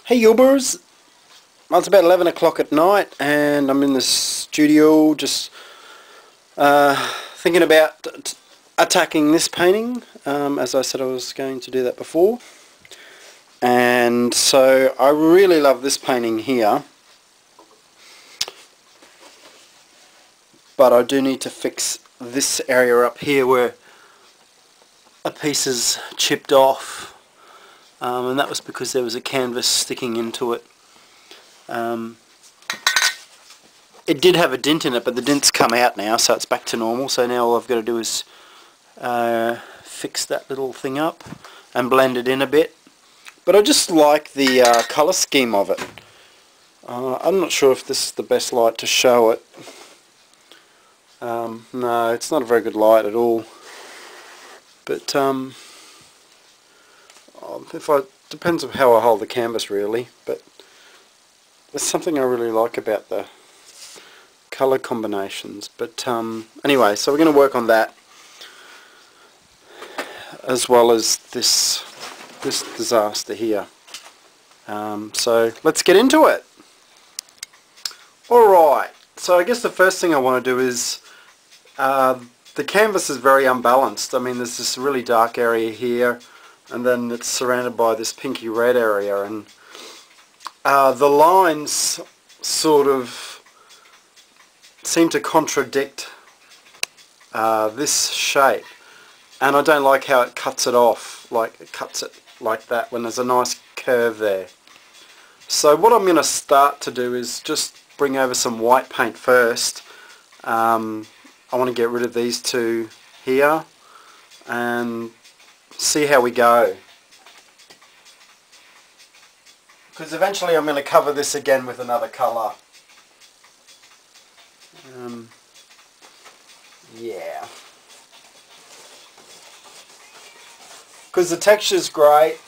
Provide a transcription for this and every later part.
Hey Yobers, well, it's about 11 o'clock at night and I'm in the studio just thinking about attacking this painting, as I said I was going to do that before. And so I really love this painting here, but I do need to fix this area up here where a piece is chipped off, and that was because there was a canvas sticking into it. It did have a dent in it, but the dent's come out now, so it's back to normal. So now all I've got to do is fix that little thing up and blend it in a bit. But I just like the colour scheme of it. I'm not sure if this is the best light to show it. No, it's not a very good light at all. But depends on how I hold the canvas really. But there's something I really like about the colour combinations. But anyway, so we're going to work on that as well as this disaster here. So let's get into it. Alright, so I guess the first thing I want to do is, the canvas is very unbalanced. I mean, there's this really dark area here and then it's surrounded by this pinky red area, and the lines sort of seem to contradict this shape, and I don't like how it cuts it off, like it cuts it like that when there's a nice curve there. So what I'm going to start to do is just bring over some white paint first. I want to get rid of these two here and see how we go, because eventually I'm going to cover this again with another colour. Yeah, because the texture's great,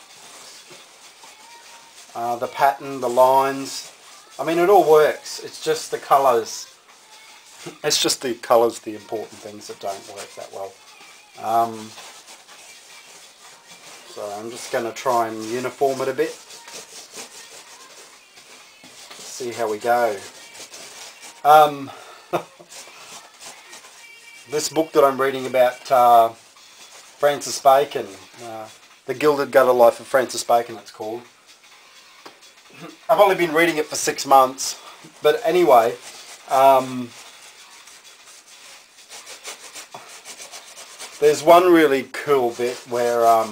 the pattern, the lines, I mean it all works. It's just the colours. It's just the colours, the important things that don't work that well. So I'm just going to try and uniform it a bit. See how we go. This book that I'm reading about Francis Bacon, The Gilded Gutter Life of Francis Bacon it's called. I've only been reading it for 6 months, but anyway, there's one really cool bit where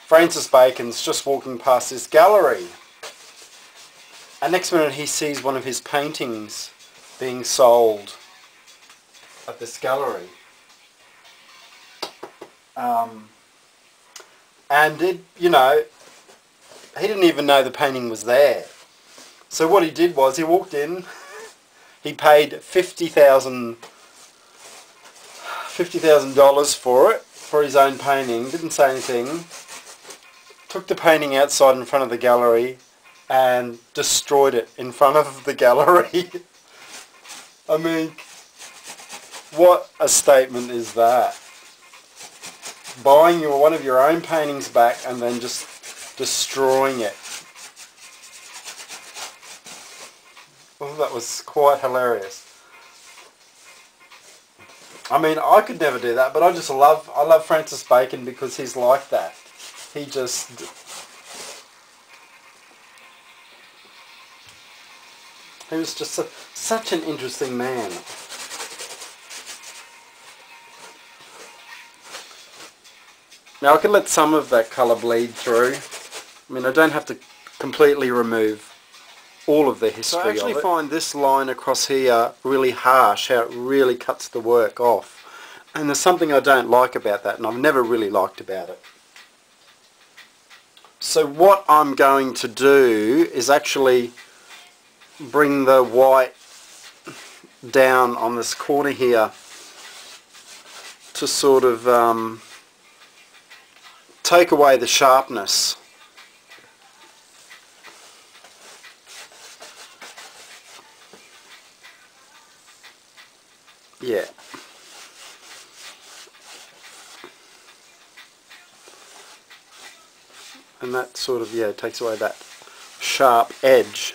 Francis Bacon's just walking past this gallery, and next minute he sees one of his paintings being sold at this gallery. And it, you know, he didn't even know the painting was there. So what he did was he walked in, he paid $50,000 for it, for his own painting, didn't say anything, took the painting outside in front of the gallery and destroyed it in front of the gallery. I mean, what a statement is that? Buying one of your own paintings back and then just destroying it. Well, that was quite hilarious. I mean, I could never do that, but I love Francis Bacon because he's like that. He was just such an interesting man. Now I can let some of that colour bleed through. I mean, I don't have to completely remove all of the history of it. So I actually find this line across here really harsh, how it really cuts the work off. And there's something I don't like about that, and I've never really liked about it. So what I'm going to do is actually bring the white down on this corner here to sort of take away the sharpness. Yeah. And that sort of, yeah, takes away that sharp edge.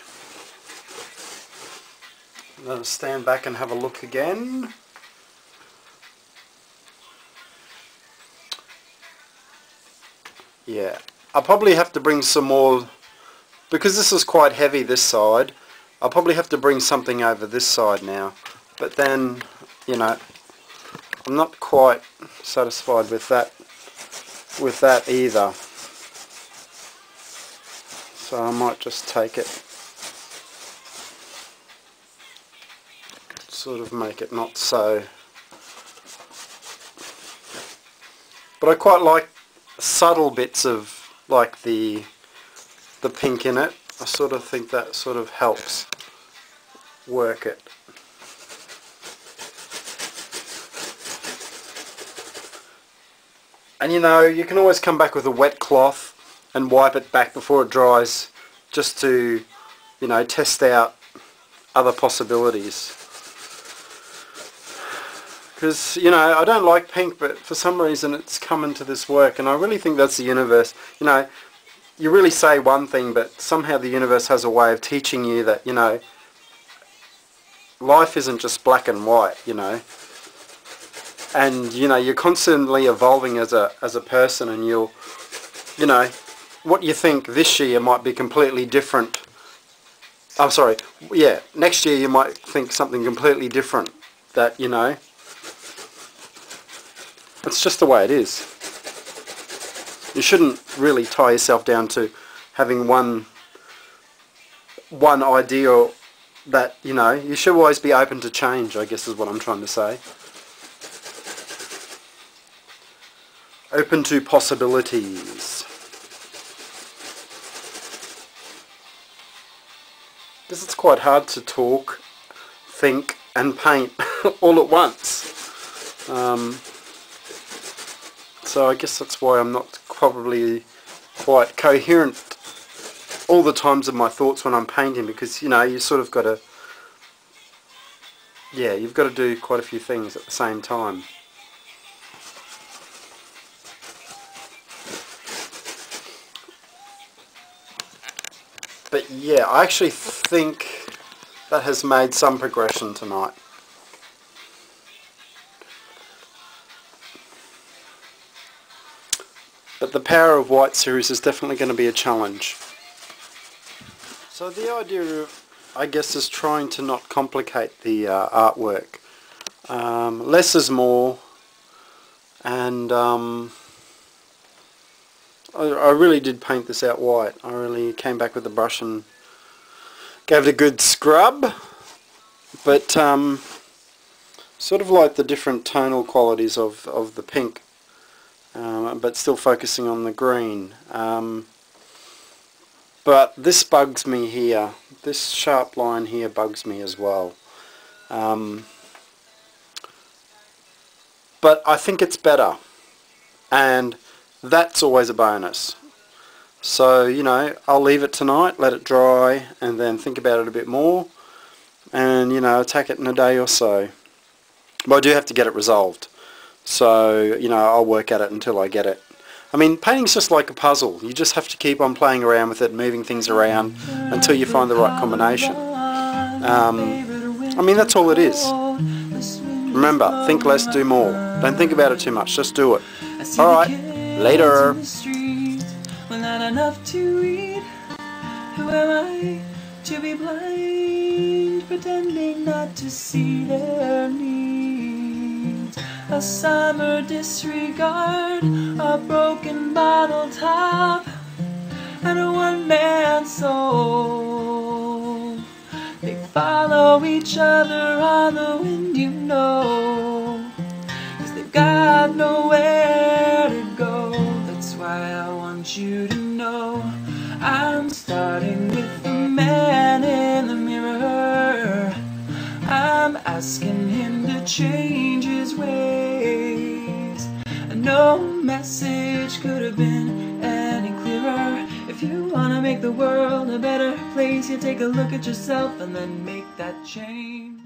I'm going to stand back and have a look again. Yeah, I'll probably have to bring some more, because this is quite heavy this side. I'll probably have to bring something over this side now, but then, you know, I'm not quite satisfied with that either. So I might just take it, sort of make it not so. But I quite like subtle bits of like the pink in it. I sort of think that sort of helps work it. And you know, you can always come back with a wet cloth and wipe it back before it dries, just to, you know, test out other possibilities. Because, you know, I don't like pink, but for some reason it's come into this work, and I really think that's the universe. You know, you really say one thing, but somehow the universe has a way of teaching you that, you know, life isn't just black and white, you know. And, you know, you're constantly evolving as a person, and you'll, you know, what you think this year might be completely different. I'm sorry, yeah, next year you might think something completely different. That, you know, it's just the way it is. You shouldn't really tie yourself down to having one idea that, you know, you should always be open to change, I guess is what I'm trying to say. Open to possibilities. Because it's quite hard to talk, think and paint all at once. So I guess that's why I'm not probably quite coherent all the times of my thoughts when I'm painting, because, you know, you sort of got to, yeah, you've got to do quite a few things at the same time. But yeah, I actually think that has made some progression tonight. But the Power of White series is definitely going to be a challenge. So the idea, I guess, is trying to not complicate the artwork. Less is more, and I really did paint this out white. I really came back with the brush and gave it a good scrub, but sort of like the different tonal qualities of the pink, but still focusing on the green. But this bugs me here. This sharp line here bugs me as well. But I think it's better, and that's always a bonus. So, you know, I'll leave it tonight, let it dry, and then think about it a bit more, and, you know, attack it in a day or so. But I do have to get it resolved. So, you know, I'll work at it until I get it. I mean, painting's just like a puzzle. You just have to keep on playing around with it, moving things around until you find the right combination. I mean, that's all it is. Remember, think less, do more. Don't think about it too much, just do it. Alright, later. Not enough to eat. Who am I to be blind, pretending not to see their needs? A summer disregard, a broken bottle top, and a one-man soul. They follow each other on the wind, you know, 'cause they've got nowhere to go. That's why I want you to know I'm starting with the man in the mirror. I'm asking him to change his ways, and no message could have been any clearer. If you want to make the world a better place, you take a look at yourself and then make that change.